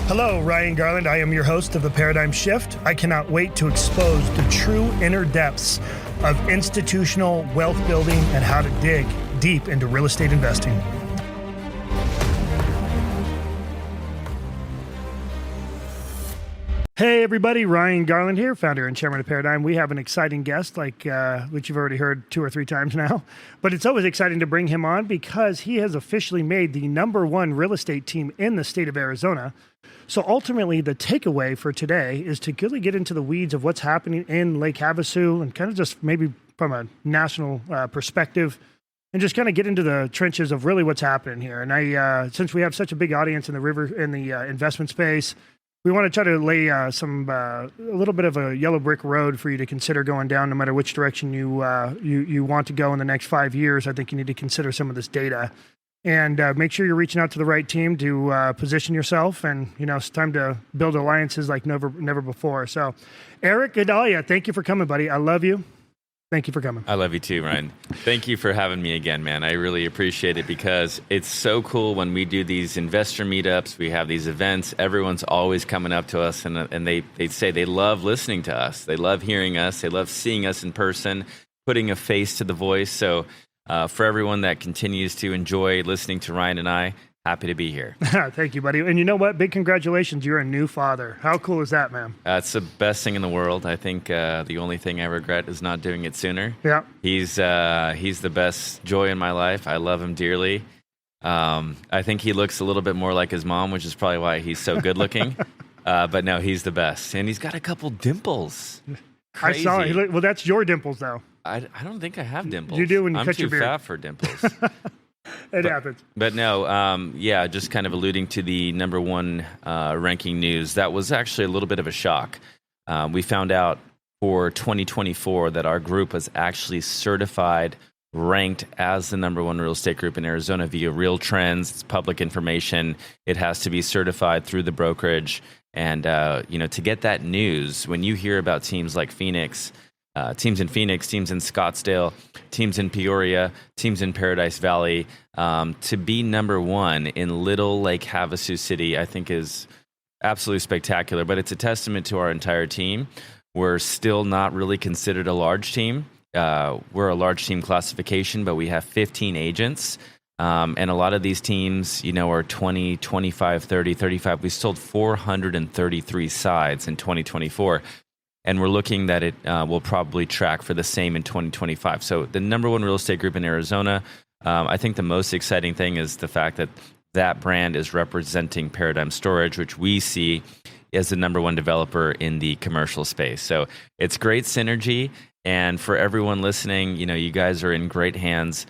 Hello, Ryan Garland. I am your host of the Paradyme Shift. I cannot wait to expose the true inner depths of institutional wealth building and how to dig deep into real estate investing. Hey everybody, Ryan Garland here, founder and chairman of Paradyme. We have an exciting guest which you've already heard 2 or 3 times now, but it's always exciting to bring him on because he has officially made the #1 real estate team in the state of Arizona. So ultimately the takeaway for today is to really get into the weeds of what's happening in Lake Havasu and kind of just maybe from a national perspective and just kind of get into the trenches of really what's happening here. And since we have such a big audience in the investment space, we want to try to lay a little bit of a yellow brick road for you to consider going down, no matter which direction you want to go in the next 5 years. I think you need to consider some of this data and make sure you're reaching out to the right team to position yourself. And it's time to build alliances like never before. So, Eric Gedalje, thank you for coming, buddy. I love you. Thank you for coming. I love you too, Ryan. Thank you for having me again, man. I really appreciate it because it's so cool when we do these investor meetups, we have these events, everyone's always coming up to us and they say they love listening to us. They love hearing us. They love seeing us in person, putting a face to the voice. So for everyone that continues to enjoy listening to Ryan and I, happy to be here. Thank you, buddy. And you know what? Big congratulations. You're a new father. How cool is that, man? It's the best thing in the world. I think the only thing I regret is not doing it sooner. Yeah. He's the best joy in my life. I love him dearly. I think he looks a little bit more like his mom, which is probably why he's so good looking. But no, he's the best. And he's got a couple dimples. Crazy. I saw it. Well, that's your dimples, though. I don't think I have dimples. You do when you cut your beard. I'm too fat for dimples. It happens. But no, just kind of alluding to the #1 ranking news, that was actually a little bit of a shock. We found out for 2024 that our group was actually certified, ranked as the #1 real estate group in Arizona via RealTrends. It's public information. It has to be certified through the brokerage. And, to get that news, when you hear about teams like Phoenix, teams in Phoenix, teams in Scottsdale, teams in Peoria, teams in Paradise Valley, to be #1 in little Lake Havasu City, I think is absolutely spectacular. But it's a testament to our entire team. We're still not really considered a large team. We're a large team classification, but we have 15 agents. And a lot of these teams, are 20, 25, 30, 35. We sold 433 sides in 2024. And we're looking that it will probably track for the same in 2025. So the #1 real estate group in Arizona, I think the most exciting thing is the fact that that brand is representing Paradyme Storage, which we see as the #1 developer in the commercial space. So it's great synergy. And for everyone listening, you guys are in great hands.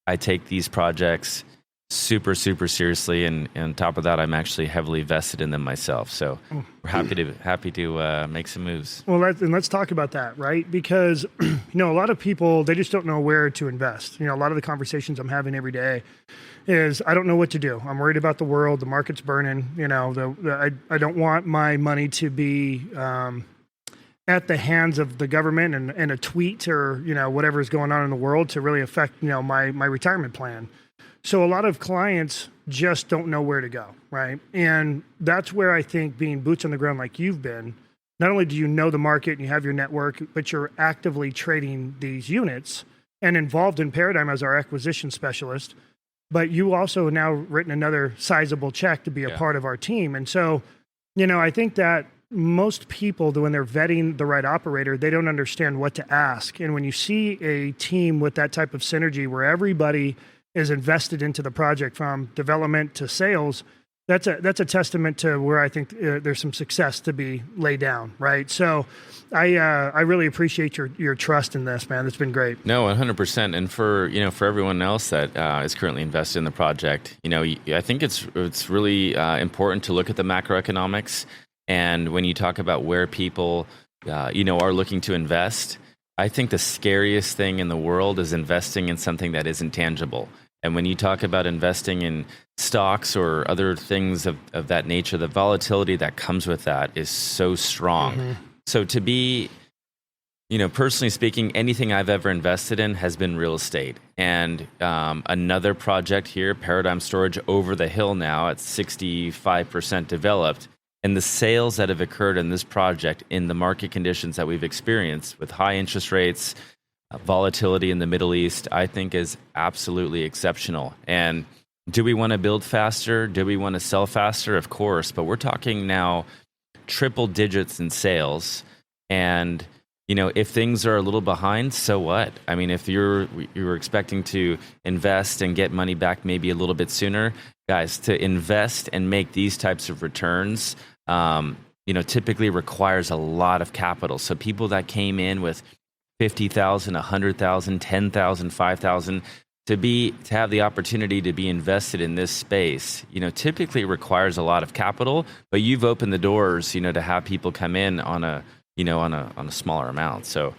I take these projects super, super seriously, and on top of that, I'm actually heavily vested in them myself. So we're happy to make some moves. Well, let's talk about that, right? Because a lot of people, they just don't know where to invest. A lot of the conversations I'm having every day is I don't know what to do. I'm worried about the world. The market's burning. I don't want my money to be at the hands of the government and a tweet or whatever is going on in the world to really affect my retirement plan. So a lot of clients just don't know where to go, right? And that's where I think being boots on the ground like you've been, not only do you know the market and you have your network, but you're actively trading these units and involved in Paradyme as our acquisition specialist, but you also now written another sizable check to be a part of our team. And so, I think that most people, when they're vetting the right operator, they don't understand what to ask. And when you see a team with that type of synergy where everybody is invested into the project from development to sales, that's a testament to where I think there's some success to be laid down, right? So I really appreciate your trust in this, man. It's been great. No, 100%. And for everyone else that is currently invested in the project, I think it's really important to look at the macroeconomics. And when you talk about where people are looking to invest, I think the scariest thing in the world is investing in something that isn't tangible. And when you talk about investing in stocks or other things of that nature, the volatility that comes with that is so strong. Mm-hmm. So to be, personally speaking, anything I've ever invested in has been real estate. And another project here, Paradyme Storage over the hill now at 65% developed, And the sales that have occurred in this project in the market conditions that we've experienced with high interest rates, volatility in the Middle East, I think is absolutely exceptional. And do we want to build faster? Do we want to sell faster? Of course, but we're talking now triple digits in sales. And, if things are a little behind, so what? I mean, if you were expecting to invest and get money back maybe a little bit sooner, guys, to invest and make these types of returns, typically requires a lot of capital. So people that came in with 50,000, 100,000, 10,000, 5,000, to have the opportunity to be invested in this space, typically requires a lot of capital, but you've opened the doors, to have people come in on a smaller amount. So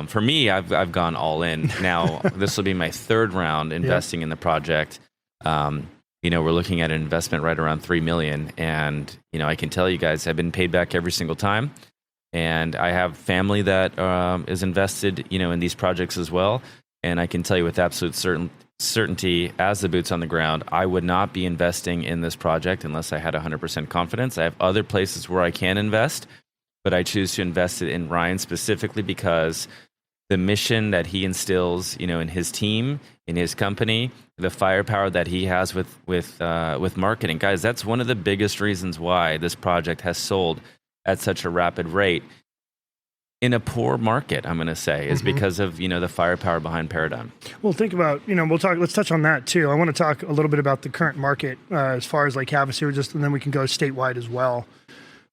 for me, I've gone all in. Now, this will be my third round investing in the project. We're looking at an investment right around $3 million. And, I can tell you guys, I've been paid back every single time. And I have family that is invested, in these projects as well. And I can tell you with absolute certainty, as the boots on the ground, I would not be investing in this project unless I had 100% confidence. I have other places where I can invest, but I choose to invest it in Ryan specifically because the mission that he instills, in his team, in his company, the firepower that he has with marketing. Guys, that's one of the biggest reasons why this project has sold at such a rapid rate in a poor market, I'm going to say, is because of, the firepower behind Paradyme. Well, think about, let's touch on that too. I want to talk a little bit about the current market as far as Lake Havasu, and then we can go statewide as well.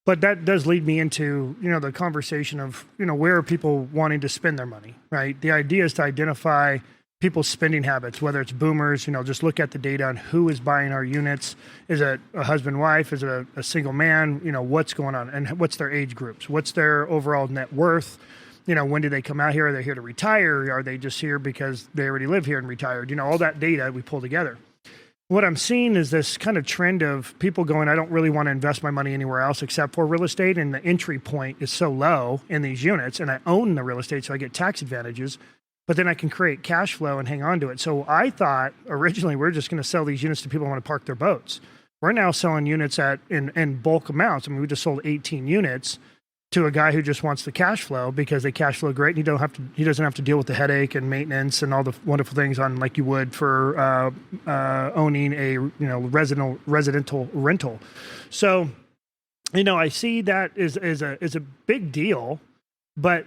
But that does lead me into, the conversation of, where are people wanting to spend their money, right? The idea is to identify people's spending habits, whether it's boomers, just look at the data on who is buying our units. Is it a husband, wife? Is it a single man? What's going on? And what's their age groups? What's their overall net worth? When do they come out here? Are they here to retire? Are they just here because they already live here and retired? All that data we pull together. What I'm seeing is this kind of trend of people going, I don't really want to invest my money anywhere else except for real estate. And the entry point is so low in these units. And I own the real estate, so I get tax advantages. But then I can create cash flow and hang on to it. So I thought originally we're just going to sell these units to people who want to park their boats. We're now selling units in bulk amounts. I mean, we just sold 18 units to a guy who just wants the cash flow because they cash flow great. And he doesn't have to deal with the headache and maintenance and all the wonderful things on like you would for owning a residential rental. So, I see that is a big deal, but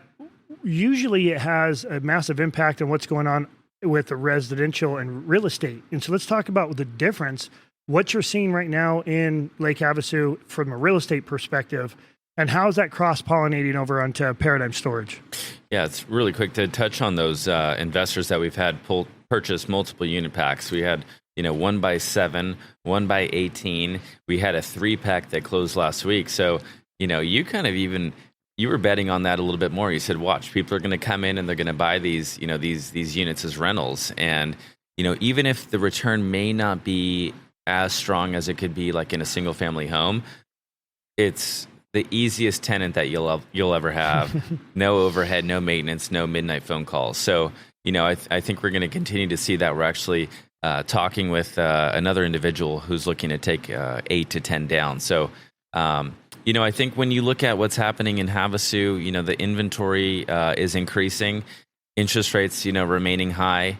usually it has a massive impact on what's going on with the residential and real estate. And so let's talk about the difference, what you're seeing right now in Lake Havasu from a real estate perspective, and how is that cross-pollinating over onto Paradyme Storage? Yeah, it's really quick to touch on those investors that we've had purchase multiple unit packs. We had 1x7, 1x18. We had a 3-pack that closed last week. So, you were betting on that a little bit more. You said, watch, people are going to come in and they're going to buy these units as rentals. And, even if the return may not be as strong as it could be like in a single family home, it's the easiest tenant that you'll ever have. No overhead, no maintenance, no midnight phone calls. So, I think we're going to continue to see that. We're actually talking with another individual who's looking to take 8 to 10 down. So, I think when you look at what's happening in Havasu, the inventory is increasing, interest rates, remaining high.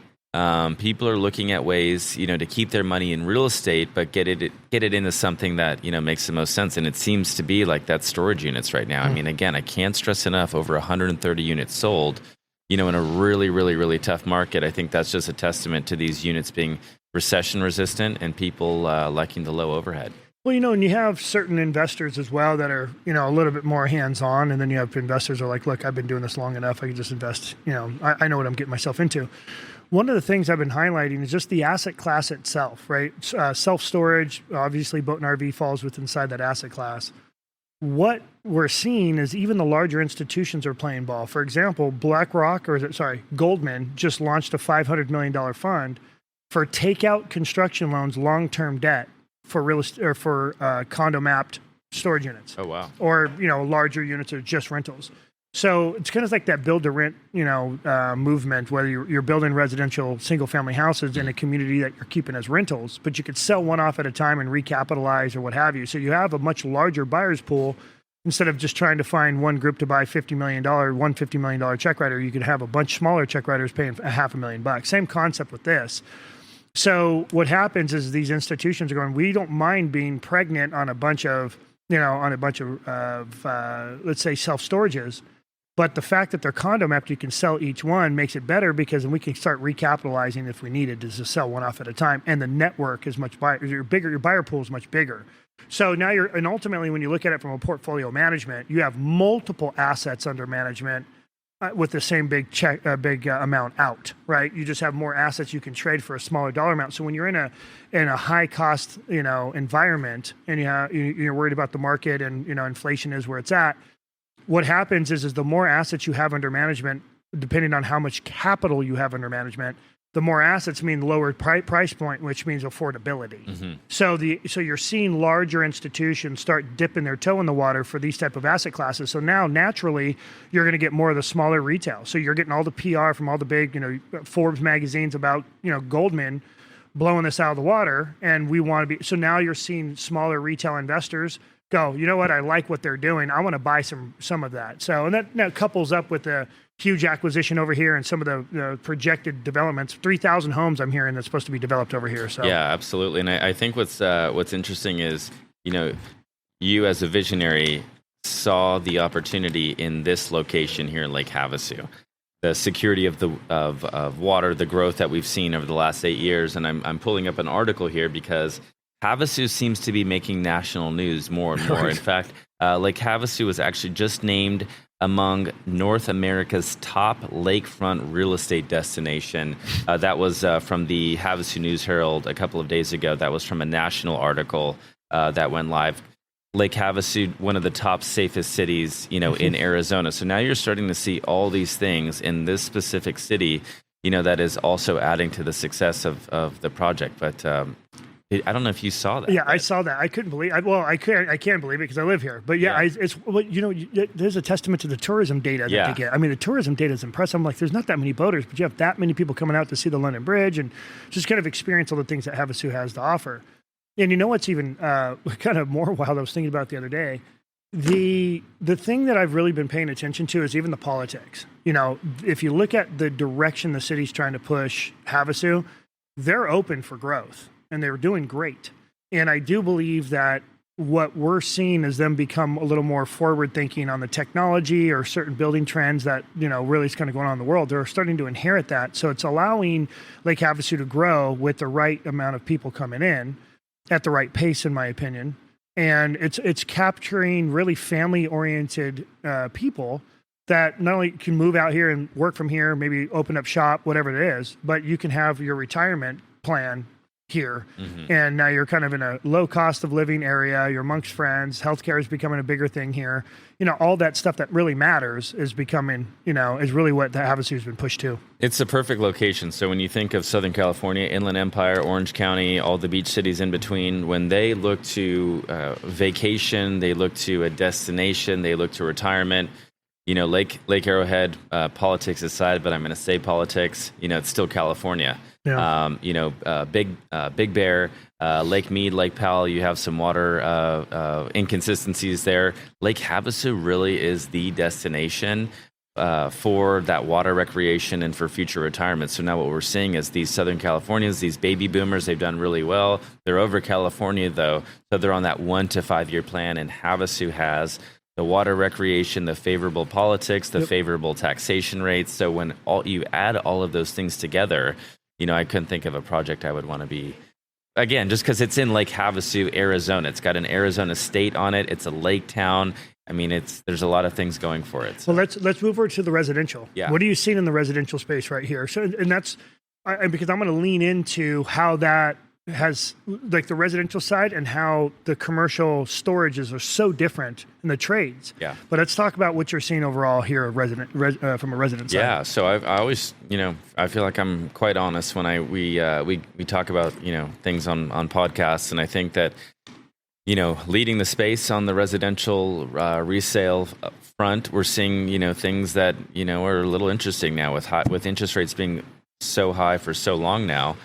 People are looking at ways, to keep their money in real estate, but get it into something that, makes the most sense. And it seems to be like that storage units right now. I mean, again, I can't stress enough, over 130 units sold, in a really, really, really tough market. I think that's just a testament to these units being recession resistant and people liking the low overhead. Well, and you have certain investors as well that are, a little bit more hands-on. And then you have investors who are like, look, I've been doing this long enough. I can just invest, I know what I'm getting myself into. One of the things I've been highlighting is just the asset class itself, right? Self-storage, obviously boat and RV falls inside that asset class. What we're seeing is even the larger institutions are playing ball. For example, Goldman just launched a $500 million fund for takeout construction loans, long-term debt, for real estate or for condo mapped storage units. Oh, wow. Or, larger units or just rentals. So it's kind of like that build to rent, movement, where you're building residential single family houses in a community that you're keeping as rentals, but you could sell one off at a time and recapitalize or what have you. So you have a much larger buyer's pool. Instead of just trying to find one group to buy $50 million, one $50 million check writer, you could have a bunch smaller check writers paying $500,000. Same concept with this. So what happens is these institutions are going, we don't mind being pregnant on a bunch of, let's say, self-storages. But the fact that they're condom after you can sell each one makes it better, because then we can start recapitalizing if we needed to just sell one off at a time. And the network is much bigger. Your buyer pool is much bigger. So now and ultimately when you look at it from a portfolio management, you have multiple assets under management with the same big amount out, right? You just have more assets you can trade for a smaller dollar amount. So when you're in a high cost, environment, and you're worried about the market and, inflation is where it's at, what happens is the more assets you have under management, depending on how much capital you have under management, the more assets mean lower price point, which means affordability. Mm-hmm. So you're seeing larger institutions start dipping their toe in the water for these type of asset classes. So now naturally you're going to get more of the smaller retail. So you're getting all the PR from all the big, Forbes magazines about, Goldman blowing this out of the water, and we want to be. So now you're seeing smaller retail investors go, you know what, I like what they're doing, I want to buy some of that. So, and that couples up with the huge acquisition over here and some of the projected developments. 3,000 homes I'm hearing that's supposed to be developed over here. So yeah, absolutely. And I think what's interesting is, you as a visionary saw the opportunity in this location here in Lake Havasu. The security of water, the growth that we've seen over the last 8 years. And I'm pulling up an article here because Havasu seems to be making national news more and more. In fact, Lake Havasu was actually just named among North America's top lakefront real estate destination. That was from the Havasu News Herald a couple of days ago. That was from a national article that went live. Lake Havasu, one of the top safest cities, in Arizona. So now you're starting to see all these things in this specific city, that is also adding to the success of the project. But I don't know if you saw that. Yeah, I saw that. I couldn't believe it. Well, I can't believe it because I live here. But yeah. There's a testament to the tourism data that they get. I mean, the tourism data is impressive. I'm like, there's not that many boaters, but you have that many people coming out to see the London Bridge and just kind of experience all the things that Havasu has to offer. And you know what's even kind of more wild? I was thinking about the other day. The thing that I've really been paying attention to is even the politics. If you look at the direction the city's trying to push Havasu, they're open for growth. And they're doing great. And I do believe that what we're seeing is them become a little more forward thinking on the technology or certain building trends that, really is kind of going on in the world. They're starting to inherit that. So it's allowing Lake Havasu to grow with the right amount of people coming in at the right pace, in my opinion. And it's capturing really family oriented people that not only can move out here and work from here, maybe open up shop, whatever it is, but you can have your retirement plan here. Mm-hmm. And now you're kind of in a low cost of living area. You're amongst friends. Healthcare is becoming a bigger thing here. All that stuff that really matters is becoming, is really what the Havasu has been pushed to. It's the perfect location. So when you think of Southern California, Inland Empire, Orange County, all the beach cities in between, when they look to vacation, they look to a destination, they look to retirement. Lake Arrowhead, politics aside, but I'm going to say politics, it's still California. Yeah. Big Bear, Lake Mead, Lake Powell, you have some water inconsistencies there. Lake Havasu really is the destination for that water recreation and for future retirement. So now what we're seeing is these Southern Californians, these baby boomers, they've done really well. They're over California, though, so they're on that 1 to 5 year plan, and Havasu has the water recreation, the favorable politics, the favorable taxation rates. So when you add all of those things together, I couldn't think of a project I would want to be. Again, just because it's in Lake Havasu, Arizona. It's got an Arizona state on it. It's a lake town. I mean, there's a lot of things going for it. So. Well, let's move over to the residential. Yeah. What are you seeing in the residential space right here? So, and that's because I'm going to lean into how that has, like, the residential side and how the commercial storages are so different in the trades. Yeah. But let's talk about what you're seeing overall here from a resident side. Yeah. So I always, I feel like I'm quite honest when we talk about, things on podcasts. And I think that leading the space on the residential resale front. We're seeing, things that, are a little interesting now with interest rates being so high for so long now.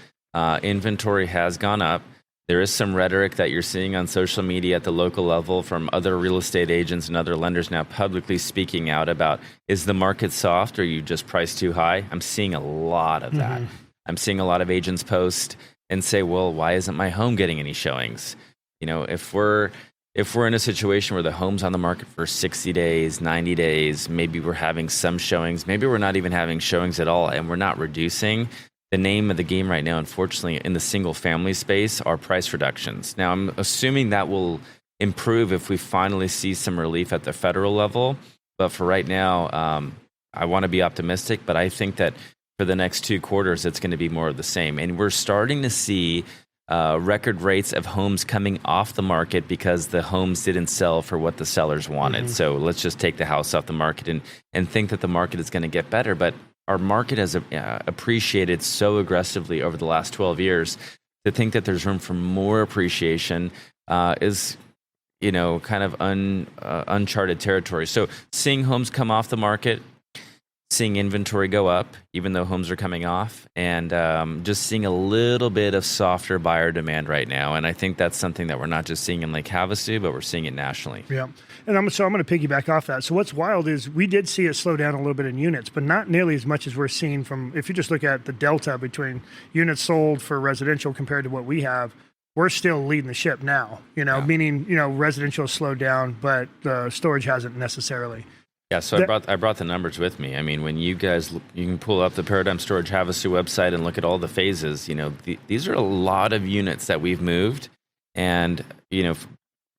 Inventory has gone up. There is some rhetoric that you're seeing on social media at the local level from other real estate agents and other lenders now publicly speaking out about, is the market soft or you just priced too high? I'm seeing a lot of that. I'm seeing a lot of agents post and say, well, why isn't my home getting any showings? If we're in a situation where the home's on the market for 60 days, 90 days, maybe we're having some showings, maybe we're not even having showings at all, and we're not reducing. The name of the game right now, unfortunately, in the single family space are price reductions. Now, I'm assuming that will improve if we finally see some relief at the federal level. But for right now, I want to be optimistic, but I think that for the next 2 quarters, it's going to be more of the same. And we're starting to see record rates of homes coming off the market because the homes didn't sell for what the sellers wanted. So let's just take the house off the market and think that the market is going to get better. But our market has appreciated so aggressively over the last 12 years. To think that there's room for more appreciation is, kind of uncharted territory. So seeing homes come off the market, seeing inventory go up, even though homes are coming off, and just seeing a little bit of softer buyer demand right now. And I think that's something that we're not just seeing in Lake Havasu, but we're seeing it nationally. Yeah. And I'm going to piggyback off that. So what's wild is we did see it slow down a little bit in units, but not nearly as much as we're seeing from, if you just look at the delta between units sold for residential compared to what we have, we're still leading the ship now, meaning, residential has slowed down, but the storage hasn't necessarily. Yeah, so I brought the numbers with me. I mean, when you guys, you can pull up the Paradyme Storage Havasu website and look at all the phases. These are a lot of units that we've moved, and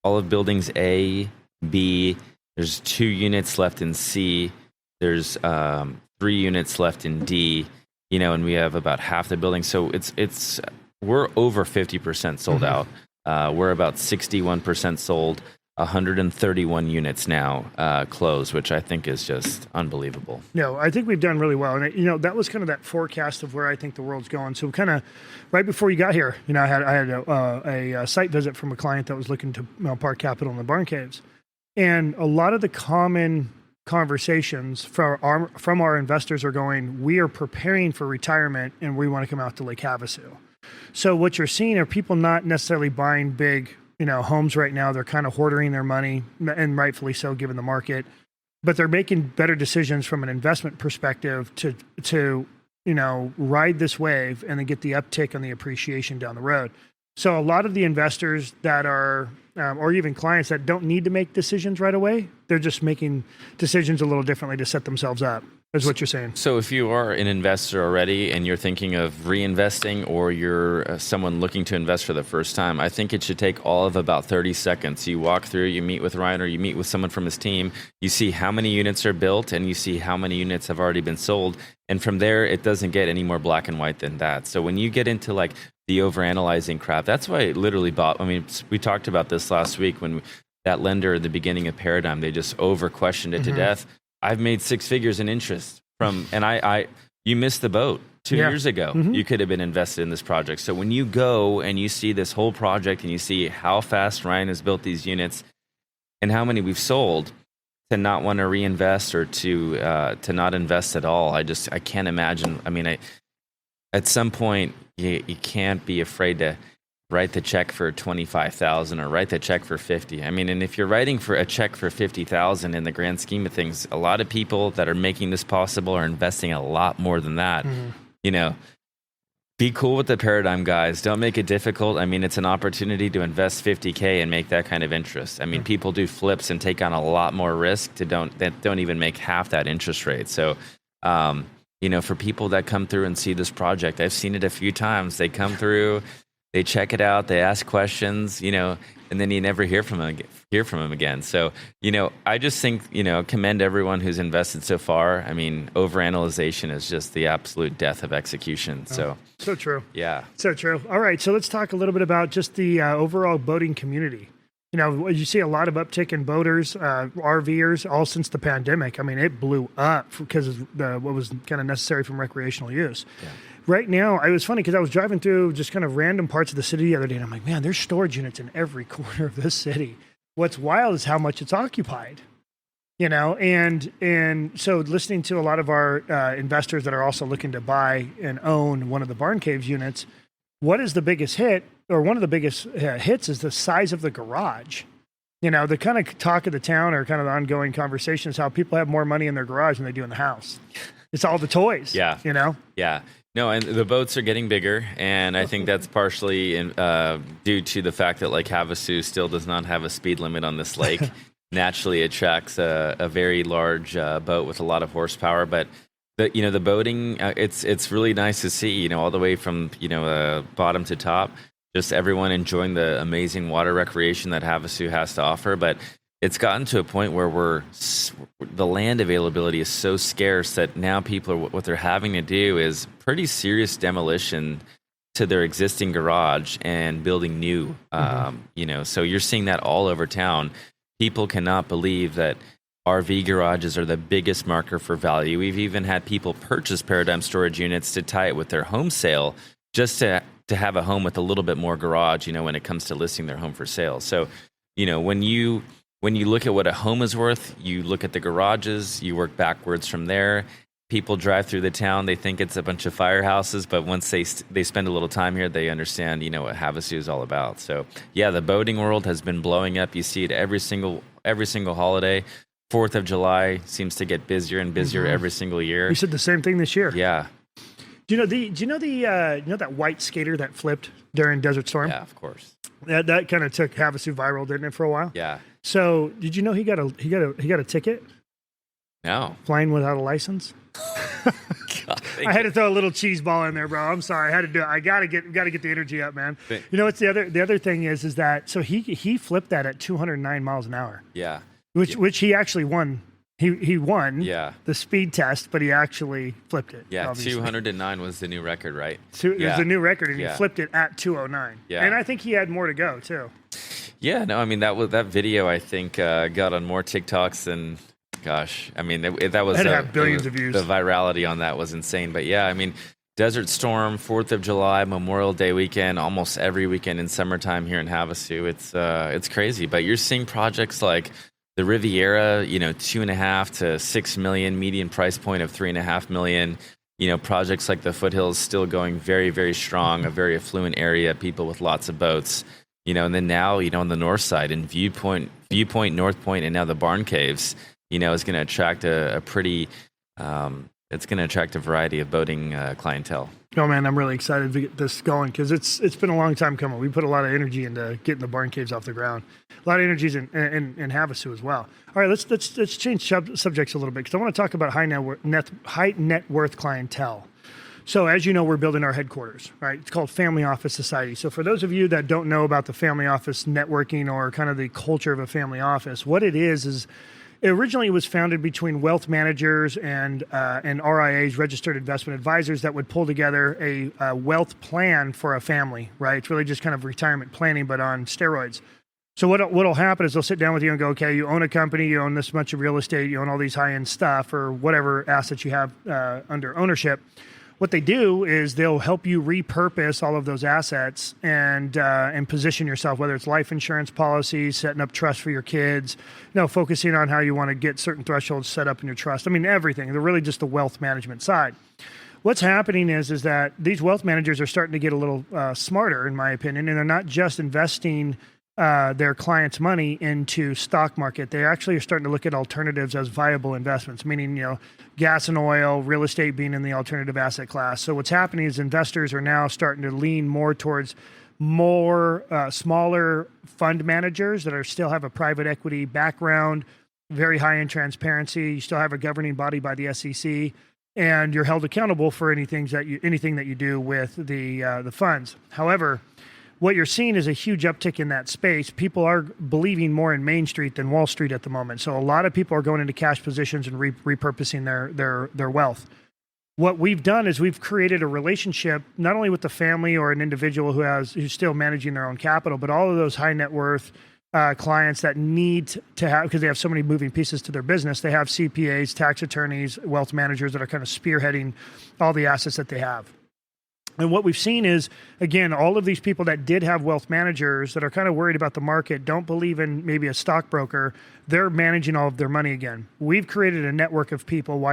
all of buildings A, B. There's 2 units left in C. There's 3 units left in D. And we have about half the building. So we're over 50% sold out. We're about 61% sold. 131 units now closed, which I think is just unbelievable. No, I think we've done really well. And, that was kind of that forecast of where I think the world's going. So kind of right before you got here, I had a site visit from a client that was looking to park capital in the barn caves. And a lot of the common conversations from our investors are going, we are preparing for retirement and we want to come out to Lake Havasu. So what you're seeing are people not necessarily buying big homes right now. They're kind of hoarding their money, and rightfully so given the market, but they're making better decisions from an investment perspective to ride this wave and then get the uptick on the appreciation down the road. So a lot of the investors that are, or even clients that don't need to make decisions right away, they're just making decisions a little differently to set themselves up, is what you're saying. So if you are an investor already and you're thinking of reinvesting, or you're someone looking to invest for the first time, I think it should take all of about 30 seconds. You walk through, you meet with Ryan or you meet with someone from his team, you see how many units are built and you see how many units have already been sold. And from there, it doesn't get any more black and white than that. So when you get into like the overanalyzing crap, that's why I literally bought, we talked about this last week when that lender at the beginning of Paradyme, they just over-questioned it to death. I've made 6 figures in interest you missed the boat 2 years ago. You could have been invested in this project. So when you go and you see this whole project and you see how fast Ryan has built these units and how many we've sold, to not want to reinvest or to not invest at all, I can't imagine. At some point you can't be afraid to write the check for $25,000 or write the check for $50,000. And if you're writing for a check for $50,000 in the grand scheme of things, a lot of people that are making this possible are investing a lot more than that. Be cool with the Paradyme guys. Don't make it difficult. It's an opportunity to invest $50K and make that kind of interest. People do flips and take on a lot more risk that don't even make half that interest rate. So, for people that come through and see this project, I've seen it a few times. They come through, they check it out, they ask questions, and then you never hear from them again. So, I just think, commend everyone who's invested so far. Overanalyzation is just the absolute death of execution. So true. Yeah. So true. All right. So let's talk a little bit about just the overall boating community. You see a lot of uptick in boaters, RVers, all since the pandemic. It blew up because of what was kind of necessary from recreational use. Yeah. right now, it was funny because I was driving through just kind of random parts of the city the other day, and I'm like, man, there's storage units in every corner of this city. What's wild is how much it's occupied. And so listening to a lot of our investors that are also looking to buy and own one of the Barn Caves units, what is the biggest hit, or one of the biggest hits, is the size of the garage. The kind of talk of the town, or kind of the ongoing conversation, is how people have more money in their garage than they do in the house. It's all the toys. Yeah. Yeah. No, and the boats are getting bigger, and I think that's partially due to the fact that Lake Havasu still does not have a speed limit on this lake. Naturally attracts a very large boat with a lot of horsepower, but the boating, it's really nice to see, all the way from bottom to top, just everyone enjoying the amazing water recreation that Havasu has to offer. But it's gotten to a point where the land availability is so scarce that now what they're having to do is pretty serious demolition to their existing garage and building new. So you're seeing that all over town. People cannot believe that RV garages are the biggest marker for value. We've even had people purchase Paradyme storage units to tie it with their home sale, just to have a home with a little bit more garage, when it comes to listing their home for sale. So, when you look at what a home is worth, you look at the garages, you work backwards from there. People drive through the town, they think it's a bunch of firehouses, but once they spend a little time here, they understand, what Havasu is all about. So, yeah, the boating world has been blowing up. You see it every single holiday. 4th of July seems to get busier and busier every single year. You said the same thing this year. Yeah. Do you know that white skater that flipped during Desert Storm? Yeah, of course. That kind of took Havasu viral, didn't it, for a while? Yeah. So, did you know he got a ticket? No. Flying without a license? God, I had to throw a little cheese ball in there, bro. I'm sorry. I had to do it. I gotta get the energy up, man. What's the other thing is that so he flipped that at 209 miles an hour. Yeah. Which he actually won. He won the speed test, but he actually flipped it. Yeah, obviously. 209 was the new record, right? It was a new record, and he flipped it at 209. Yeah. And I think he had more to go too. Yeah, no, I mean that video I think got on more TikToks than. Gosh, I mean, that was... It had billions of views. The virality on that was insane. But yeah, I mean, Desert Storm, 4th of July, Memorial Day weekend, almost every weekend in summertime here in Havasu. It's crazy. But you're seeing projects like the Riviera, $2.5 to $6 million, median price point of $3.5 million. Projects like the Foothills still going very, very strong, a very affluent area, people with lots of boats. And then now, on the north side in Viewpoint, North Point, and now the Barn Caves, is going to attract a pretty, it's going to attract a variety of boating clientele. Oh man, I'm really excited to get this going because it's been a long time coming. We put a lot of energy into getting the Barn Caves off the ground. A lot of energy in Havasu as well. All right, let's change subjects a little bit because I want to talk about high net worth clientele. So as you know, we're building our headquarters, right? It's called Family Office Society. So for those of you that don't know about the family office networking or kind of the culture of a family office, what it is originally it was founded between wealth managers and RIAs, registered investment advisors, that would pull together a wealth plan for a family, right? It's really just kind of retirement planning, but on steroids. So what'll happen is they'll sit down with you and go, okay, you own a company, you own this much of real estate, you own all these high-end stuff or whatever assets you have under ownership. What they do is they'll help you repurpose all of those assets and position yourself, whether it's life insurance policies, setting up trust for your kids, focusing on how you want to get certain thresholds set up in your trust. I mean, everything. They're really just the wealth management side. What's happening is that these wealth managers are starting to get a little smarter, in my opinion, and they're not just investing their clients' money into stock market. They actually are starting to look at alternatives as viable investments, meaning, gas and oil, real estate being in the alternative asset class. So what's happening is investors are now starting to lean more towards smaller fund managers that still have a private equity background, very high in transparency. You still have a governing body by the SEC, and you're held accountable for anything that you do with the funds. However, what you're seeing is a huge uptick in that space. People are believing more in Main Street than Wall Street at the moment. So a lot of people are going into cash positions and repurposing their wealth. What we've done is we've created a relationship not only with the family or an individual who's still managing their own capital, but all of those high net worth clients that need to have, because they have so many moving pieces to their business, they have CPAs, tax attorneys, wealth managers that are kind of spearheading all the assets that they have. And what we've seen is, again, all of these people that did have wealth managers that are kind of worried about the market, don't believe in maybe a stockbroker, they're managing all of their money again. We've created a network of people,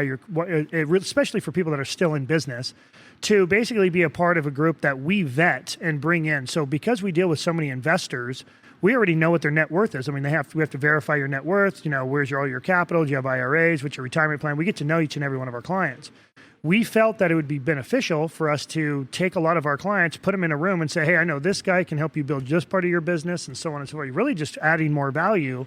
especially for people that are still in business, to basically be a part of a group that we vet and bring in. So because we deal with so many investors, we already know what their net worth is. I mean, we have to verify your net worth. Where's all your capital? Do you have IRAs? What's your retirement plan? We get to know each and every one of our clients. We felt that it would be beneficial for us to take a lot of our clients, put them in a room and say, hey, I know this guy can help you build just part of your business and so on and so forth. You're really just adding more value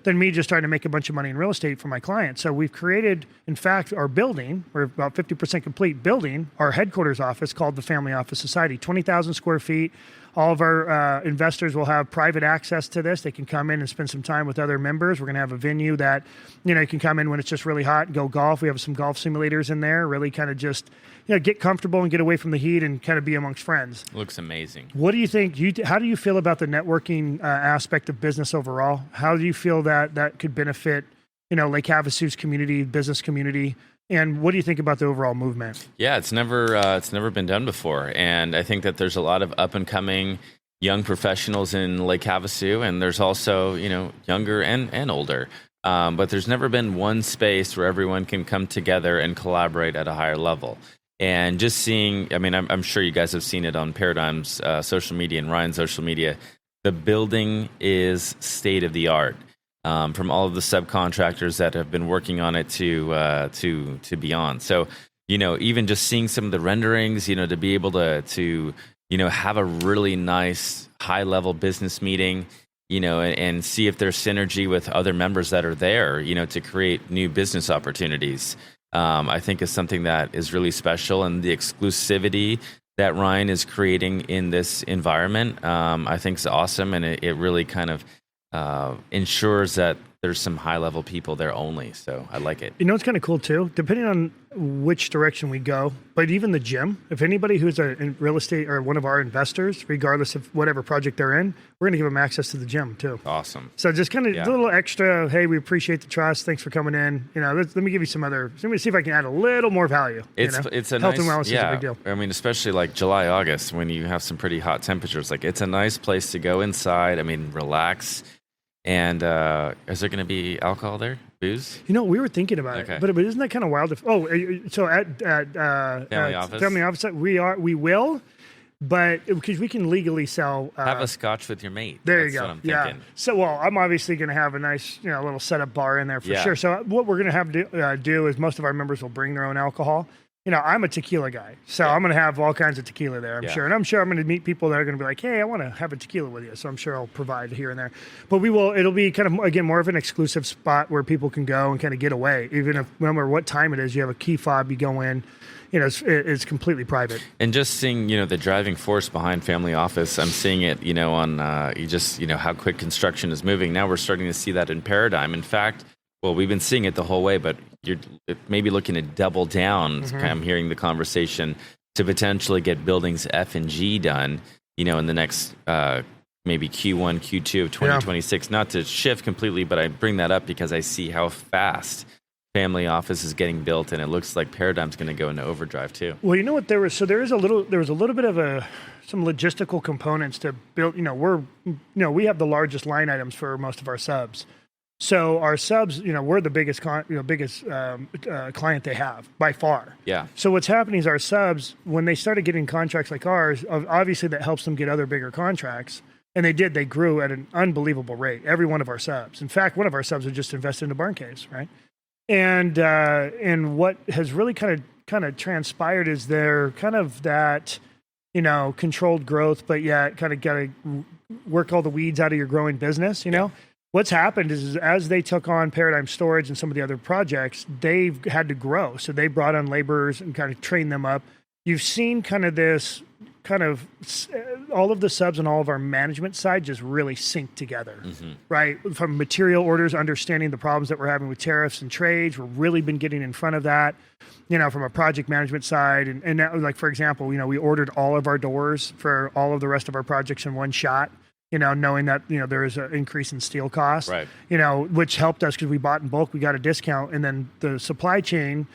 than me just trying to make a bunch of money in real estate for my clients. So we've created, in fact, our building, we're about 50% complete building, our headquarters office called the Family Office Society, 20,000 square feet. All of our investors will have private access to this. They can come in and spend some time with other members. We're going to have a venue that, you can come in when it's just really hot and go golf. We have some golf simulators in there, really kind of just, get comfortable and get away from the heat and kind of be amongst friends. Looks amazing. What do you think? How do you feel about the networking aspect of business overall? How do you feel that could benefit, Lake Havasu's community, business community? And what do you think about the overall movement? Yeah, it's never been done before, and I think that there's a lot of up and coming young professionals in Lake Havasu, and there's also younger and older. But there's never been one space where everyone can come together and collaborate at a higher level. And just seeing, I'm sure you guys have seen it on Paradyme's social media and Ryan's social media. The building is state of the art. From all of the subcontractors that have been working on it to beyond. So, even just seeing some of the renderings, to be able to have a really nice high level business meeting, and see if there's synergy with other members that are there, to create new business opportunities. I think is something that is really special, and the exclusivity that Ryan is creating in this environment, I think is awesome, and it really kind of ensures that there's some high-level people there only. So I like it. It's kind of cool, too, depending on which direction we go. But even the gym, if anybody who's in real estate or one of our investors, regardless of whatever project they're in, we're going to give them access to the gym, too. Awesome. So just kind of a little extra, hey, we appreciate the trust. Thanks for coming in. Let me give you let me see if I can add a little more value. It's a health nice, and wellness is a big deal. Especially like July, August, when you have some pretty hot temperatures. Like, it's a nice place to go inside. relax. And is there going to be alcohol there? Booze? We were thinking about it, but isn't that kind of wild? So at Family Office, we will, but because we can legally sell. Have a scotch with your mate. There you go. That's what I'm thinking. So, I'm obviously going to have a nice, little setup bar in there for sure. So what we're going to have to do is most of our members will bring their own alcohol. I'm a tequila guy, so I'm going to have all kinds of tequila there, I'm sure. And I'm sure I'm going to meet people that are going to be like, hey, I want to have a tequila with you. So I'm sure I'll provide here and there. But it'll be kind of, again, more of an exclusive spot where people can go and kind of get away. Even if, no matter what time it is, you have a key fob, you go in, it's completely private. And just seeing, the driving force behind Family Office, I'm seeing it, on how quick construction is moving. Now we're starting to see that in Paradyme. In fact, we've been seeing it the whole way, but you're maybe looking to double down. Mm-hmm. I'm hearing the conversation to potentially get buildings F and G done, in the next maybe Q1, Q2 of 2026. Not to shift completely, but I bring that up because I see how fast Family Office is getting built, and it looks like Paradyme's going to go into overdrive too. Well, there was a little bit of some logistical components to build. We have the largest line items for most of our subs. So our subs, we're the biggest client they have by far. Yeah. So what's happening is our subs, when they started getting contracts like ours, obviously that helps them get other bigger contracts. And they grew at an unbelievable rate. Every one of our subs. In fact, one of our subs had just invested in a barn case, right? And what has really kind of transpired is they're kind of that, controlled growth, but yet kind of got to work all the weeds out of your growing business, What's happened is as they took on Paradyme Storage and some of the other projects, they've had to grow. So they brought on laborers and kind of trained them up. You've seen all of the subs and all of our management side just really sync together, right? From material orders, understanding the problems that we're having with tariffs and trades. We've really been getting in front of that, from a project management side. And that, like, for example, we ordered all of our doors for all of the rest of our projects in one shot. Knowing that, there is an increase in steel costs, right. Which helped us because we bought in bulk, we got a discount. And then the supply chain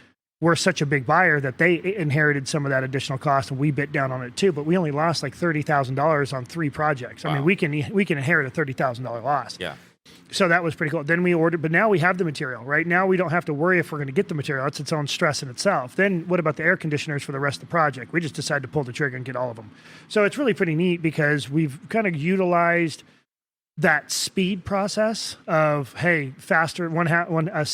we're such a big buyer that they inherited some of that additional cost, and we bit down on it too. But we only lost like $30,000 on 3 projects. Wow. I mean, we can inherit a $30,000 loss. Yeah. So that was pretty cool. Then we ordered, but now we have the material. Right now, we don't have to worry if we're going to get the material. That's its own stress in itself. Then what about the air conditioners for the rest of the project? We just decided to pull the trigger and get all of them. So it's really pretty neat because we've kind of utilized that speed process of, hey, faster, 1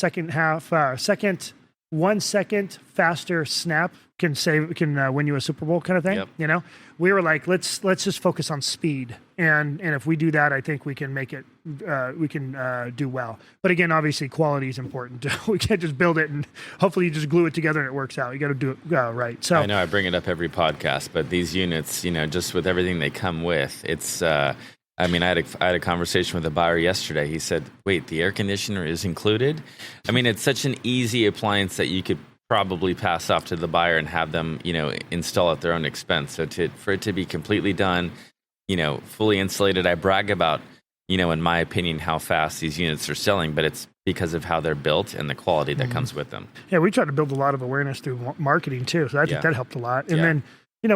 second faster snap can win you a Super Bowl kind of thing. Yep. You know, we were like, let's just focus on speed, and if we do that, I think we can make it. We can do well. But again, obviously, quality is important. We can't just build it and hopefully you just glue it together and it works out. You got to do it right. So I know I bring it up every podcast, but these units, just with everything they come with, it's. I mean, I had a conversation with a buyer yesterday. He said, "Wait, the air conditioner is included?" I mean, it's such an easy appliance that you could probably pass off to the buyer and have them, install at their own expense. So for it to be completely done, fully insulated, I brag about, in my opinion, how fast these units are selling, but it's because of how they're built and the quality that comes with them. Yeah, we try to build a lot of awareness through marketing too. So I think that helped a lot. And then,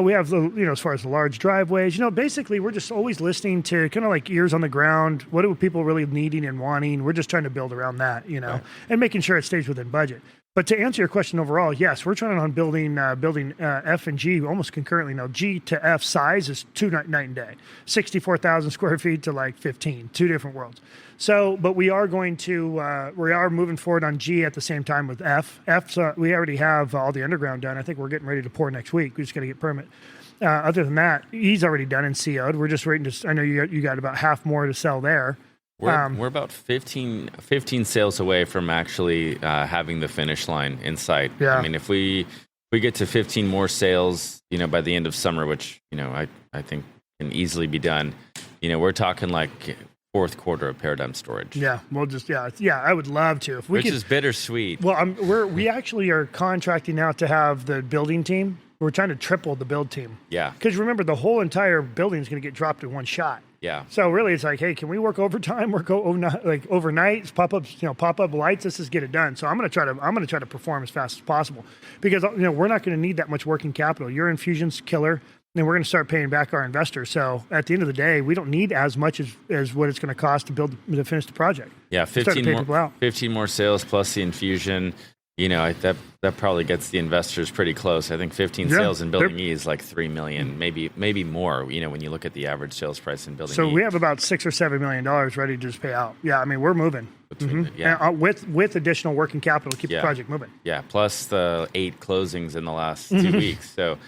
we have as far as the large driveways, basically we're just always listening to kind of like ears on the ground. What are people really needing and wanting? We're just trying to build around that, and making sure it stays within budget. But to answer your question overall, yes, we're trying on building F and G almost concurrently. Now, G to F size is night and day, 64,000 square feet to like 15, 2 different worlds. So, but we are going to, we are moving forward on G at the same time with F. F, we already have all the underground done. I think we're getting ready to pour next week. We just got to get permit. Other than that, E's already done and CO'd. We're just waiting to, I know you got about half more to sell there. We're about 15 sales away from actually having the finish line in sight. Yeah. I mean, if we get to 15 more sales, by the end of summer, which, I think can easily be done, we're talking like fourth quarter of Paradyme storage. Yeah, we'll just, I would love to. If we Which is bittersweet. Well, we actually are contracting out to have the building team. We're trying to triple the build team. Yeah. Because remember, the whole entire building is going to get dropped in one shot. Yeah. So really, it's like, hey, can we work overtime? Overnight, pop up lights. Let's just get it done. So I'm going to try to perform as fast as possible because we're not going to need that much working capital. Your infusion's killer, and we're going to start paying back our investors. So at the end of the day, we don't need as much as what it's going to cost to finish the project. Yeah, 15 more sales plus the infusion. That probably gets the investors pretty close. I think 15 sales in Building E is like $3 million, maybe more. When you look at the average sales price in Building E. So we have about $6 or $7 million ready to just pay out. Yeah, I mean we're moving. And, with additional working capital to keep the project moving. Yeah, plus the 8 closings in the last 2 weeks. So.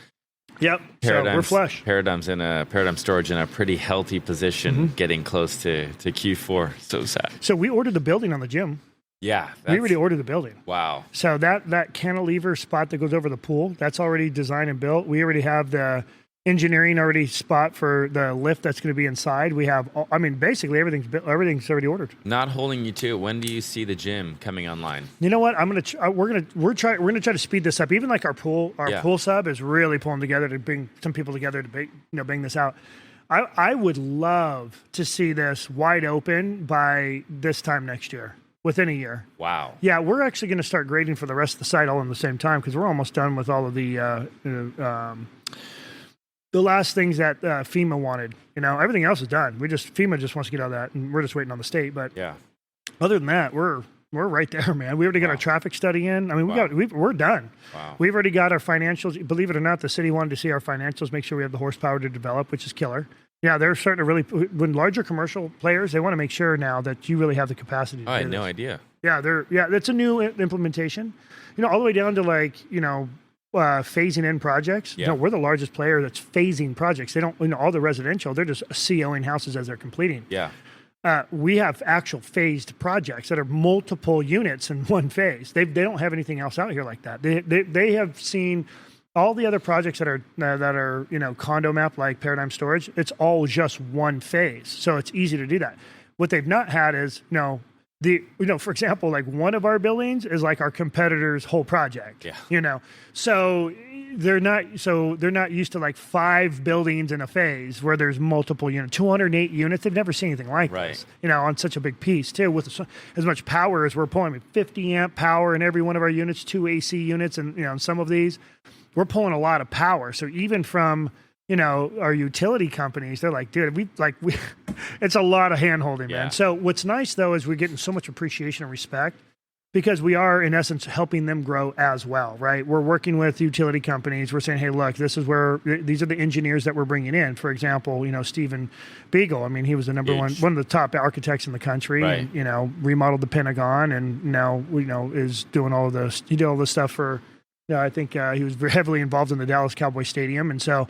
Yep. So we're flush. Paradyme Storage in a pretty healthy position, getting close to Q4. So sad. So we ordered the building on the gym. Yeah. We already ordered the building. Wow. So that cantilever spot that goes over the pool, that's already designed and built. We already have the engineering already spot for the lift that's going to be inside. We have, basically everything's built, everything's already ordered. Not holding you to it. When do you see the gym coming online? You know what? We're gonna try to speed this up. Even like our pool sub is really pulling together to bring some people together to bang this out. I would love to see this wide open by this time next year. Within a year. Wow. Yeah, we're actually going to start grading for the rest of the site all in the same time because we're almost done with all of the last things that FEMA wanted. Everything else is done. FEMA just wants to get out of that, and we're just waiting on the state. But other than that, we're right there, man. We already got our traffic study in. I mean, we're done. Wow. We've already got our financials. Believe it or not, the city wanted to see our financials, make sure we have the horsepower to develop, which is killer. Yeah, they're starting to really, when larger commercial players, they want to make sure now that you really have the capacity to do I had this. no idea. Yeah, that's a new implementation. All the way down to phasing in projects. Yeah. We're the largest player that's phasing projects. They don't, all the residential, they're just COing houses as they're completing. Yeah. We have actual phased projects that are multiple units in one phase. They don't have anything else out here like that. They have seen all the other projects that are condo map like Paradyme Storage. It's all just one phase, so it's easy to do that. What they've not had is for example, like one of our buildings is like our competitor's whole project. Yeah. So they're not used to like 5 buildings in a phase where there's multiple units, 208 units. They've never seen anything like this, on such a big piece too, with as much power as we're pulling, 50 amp power in every one of our units, 2 AC units, and some of these, we're pulling a lot of power. So even from our utility companies, they're like, dude, it's a lot of hand holding, man. So what's nice though is we're getting so much appreciation and respect, because we are, in essence, helping them grow as well, right? We're working with utility companies. We're saying, hey, look, these are the engineers that we're bringing in. For example, Stephen Beagle. I mean, he was the number one of the top architects in the country, and remodeled the Pentagon, and now is doing all of this. He did all this stuff for. I think he was very heavily involved in the Dallas Cowboy Stadium, and so.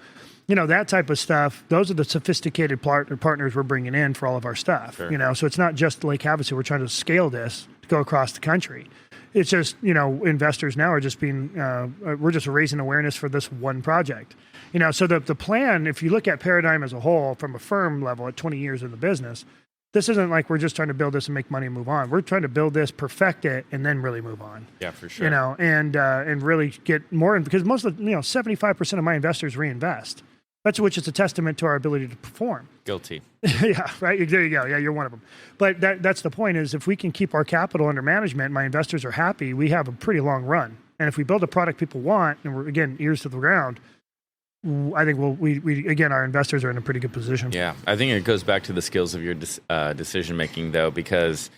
That type of stuff, those are the sophisticated partners we're bringing in for all of our stuff, so it's not just Lake Havasu. We're trying to scale this to go across the country. It's just, investors now are just we're just raising awareness for this one project. So the plan, if you look at Paradyme as a whole from a firm level at 20 years in the business, this isn't like we're just trying to build this and make money and move on. We're trying to build this, perfect it, and then really move on. Yeah, for sure. And really get more in, because most of 75% of my investors reinvest. Which is a testament to our ability to perform. Guilty. Yeah, right. There you go. Yeah, you're one of them. But that's the point, is if we can keep our capital under management, my investors are happy, we have a pretty long run. And if we build a product people want, and we're, again, ears to the ground, I think our investors are in a pretty good position. Yeah, I think it goes back to the skills of your decision making, though, because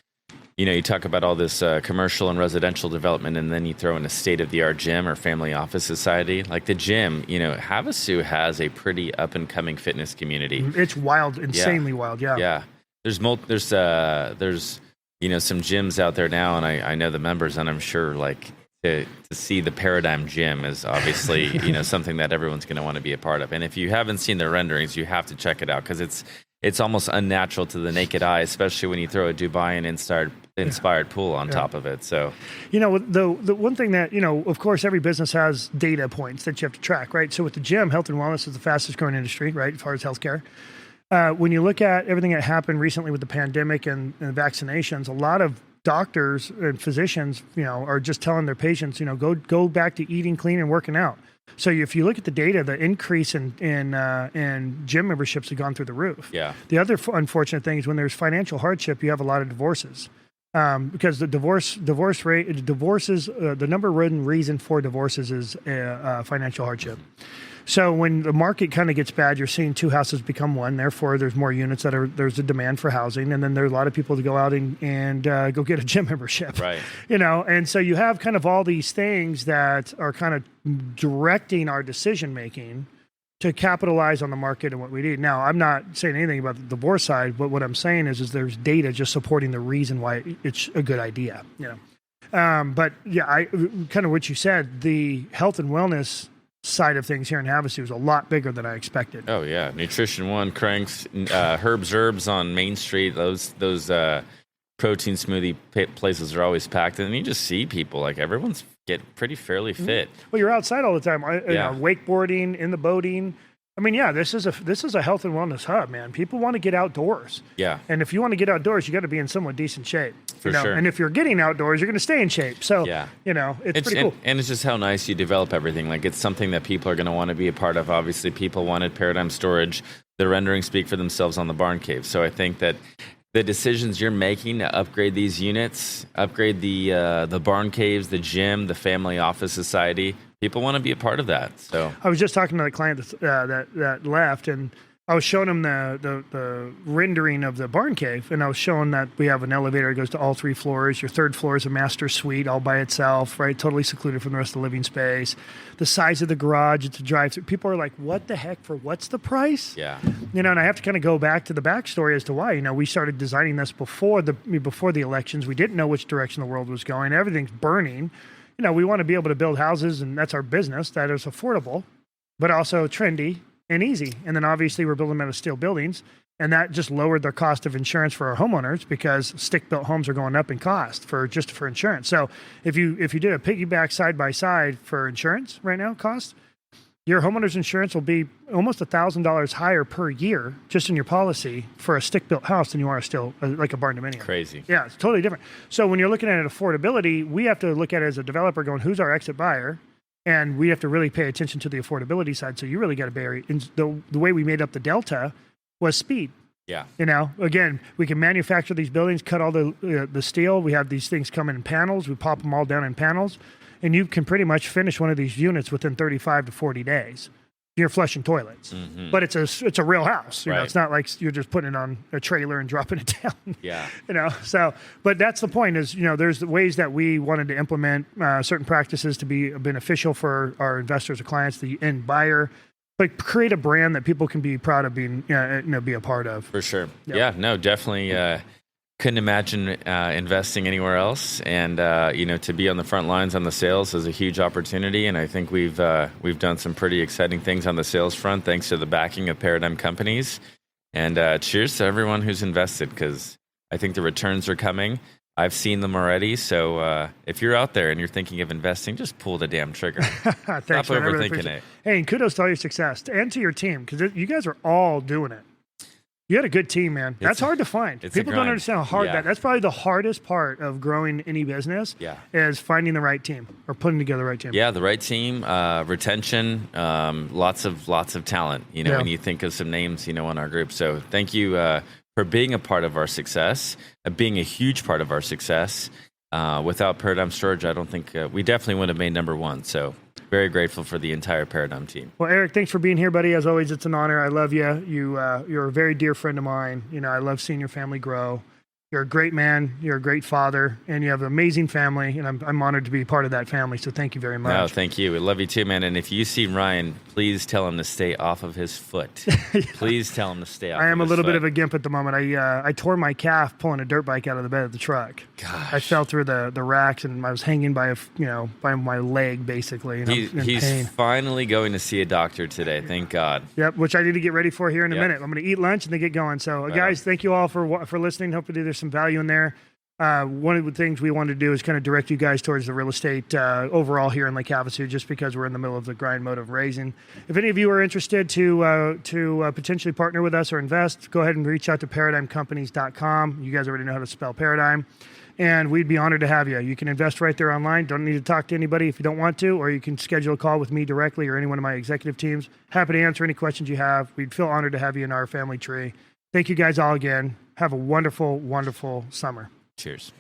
you talk about all this commercial and residential development, and then you throw in a state-of-the-art gym or family office society. Like the gym, Havasu has a pretty up-and-coming fitness community. It's wild, insanely wild, yeah. Yeah. There's some gyms out there now, and I know the members, and I'm sure to see the Paradyme gym is obviously something that everyone's going to want to be a part of. And if you haven't seen the renderings, you have to check it out, because it's almost unnatural to the naked eye, especially when you throw a Dubai and inspired pool on top of it. So, the one thing that, of course, every business has data points that you have to track, right? So with the gym, health and wellness is the fastest growing industry, right, as far as healthcare. When you look at everything that happened recently with the pandemic and vaccinations, a lot of doctors and physicians, are just telling their patients, go back to eating clean and working out. So if you look at the data, the increase in gym memberships have gone through the roof. Yeah. The other unfortunate thing is when there's financial hardship, you have a lot of divorces. Because the divorce rate, the number one reason for divorces is financial hardship. So when the market kind of gets bad, you're seeing 2 houses become one. Therefore, there's more units there's a demand for housing, and then there are a lot of people to go out and go get a gym membership. Right. And so you have kind of all these things that are kind of directing our decision making to capitalize on the market and what we need. Now, I'm not saying anything about the divorce side, but what I'm saying is there's data just supporting the reason why it's a good idea. But yeah, I kind of what you said, the health and wellness side of things here in Havasu is a lot bigger than I expected. Oh yeah, Nutrition One, Cranks, Herbs on Main Street. Those protein smoothie places are always packed, and you just see people everyone's pretty fairly fit. Well, you're outside all the time. Wakeboarding, in the boating. I mean, yeah, this is a health and wellness hub, man. People want to get outdoors. Yeah. And if you want to get outdoors, you got to be in somewhat decent shape. For sure. And if you're getting outdoors, you're going to stay in shape. So, it's pretty cool. And it's just how nice you develop everything. It's something that people are going to want to be a part of. Obviously, people wanted Paradyme storage. The renderings speak for themselves on the barn cave. So I think that the decisions you're making to upgrade these units, upgrade the barn caves, the gym, the family office society, people want to be a part of that. So I was just talking to the client that left, and I was showing him the rendering of the barn cave, and I was showing that we have an elevator that goes to all 3 floors. Your 3rd floor is a master suite all by itself, right? Totally secluded from the rest of the living space. The size of the garage, it's a drive-through. People are like, what the heck, for what's the price? Yeah. And I have to kind of go back to the backstory as to why. We started designing this before the elections. We didn't know which direction the world was going. Everything's burning. We want to be able to build houses, and that's our business, that is affordable, but also trendy and easy. And then obviously we're building them out of steel buildings, and that just lowered the cost of insurance for our homeowners, because stick-built homes are going up in cost for insurance. So if you did a piggyback side by side for insurance right now, cost, your homeowner's insurance will be almost $1,000 higher per year just in your policy for a stick-built house than you are like a barn dominium. Crazy. Yeah, it's totally different. So when you're looking at affordability, we have to look at it as a developer going, who's our exit buyer? And we have to really pay attention to the affordability side. So you really got to bury. And the way we made up the delta was speed. Yeah. Again, we can manufacture these buildings, cut all the steel. We have these things come in panels. We pop them all down in panels. And you can pretty much finish one of these units within 35 to 40 days. You're flushing toilets. Mm-hmm. But it's a real house. Right. It's not like you're just putting it on a trailer and dropping it down. Yeah. So, but that's the point is, there's the ways that we wanted to implement certain practices to be beneficial for our investors or clients, the end buyer, but create a brand that people can be proud of being, be a part of. For sure. Yeah, no, definitely. Couldn't imagine investing anywhere else, and to be on the front lines on the sales is a huge opportunity. And I think we've done some pretty exciting things on the sales front, thanks to the backing of Paradyme Companies. And cheers to everyone who's invested, because I think the returns are coming. I've seen them already. So if you're out there and you're thinking of investing, just pull the damn trigger. Thanks, Stop overthinking it. Hey, and kudos to all your success and to your team, because you guys are all doing it. You had a good team, man. That's hard to find. People don't understand how hard that's probably the hardest part of growing any business is finding the right team or putting together the right team. Yeah, the right team, retention, lots of talent, when you think of some names, in our group. So thank you for being a part of our success, being a huge part of our success. Without Paradyme Storage, I don't think we definitely would have made number one. So very grateful for the entire Paradyme team. Well, Eric, thanks for being here, buddy. As always, it's an honor. I love you. You're a very dear friend of mine. I love seeing your family grow. You're a great man. You're a great father, and you have an amazing family, and I'm honored to be part of that family. So thank you very much. No, thank you. We love you too, man. And if you see Ryan, please tell him to stay off of his foot. Please tell him to stay off. I am of his a little foot. bit of a gimp at the moment. I tore my calf pulling a dirt bike out of the bed of the truck. Gosh. I fell through the racks, and I was hanging by by my leg basically. And I'm in he's pain. finally going to see a doctor today. Thank God. Yep, which I need to get ready for here in a minute. I'm going to eat lunch and then get going. So, guys, thank you all for listening. Hopefully, there's some value in there. One of the things we wanted to do is kind of direct you guys towards the real estate overall here in Lake Havasu, just because we're in the middle of the grind mode of raising. If any of you are interested to potentially partner with us or invest, go ahead and reach out to ParadymeCompanies.com. You guys already know how to spell Paradyme. And we'd be honored to have you. You can invest right there online. Don't need to talk to anybody if you don't want to, or you can schedule a call with me directly or any one of my executive teams. Happy to answer any questions you have. We'd feel honored to have you in our family tree. Thank you guys all again. Have a wonderful, wonderful summer. Cheers.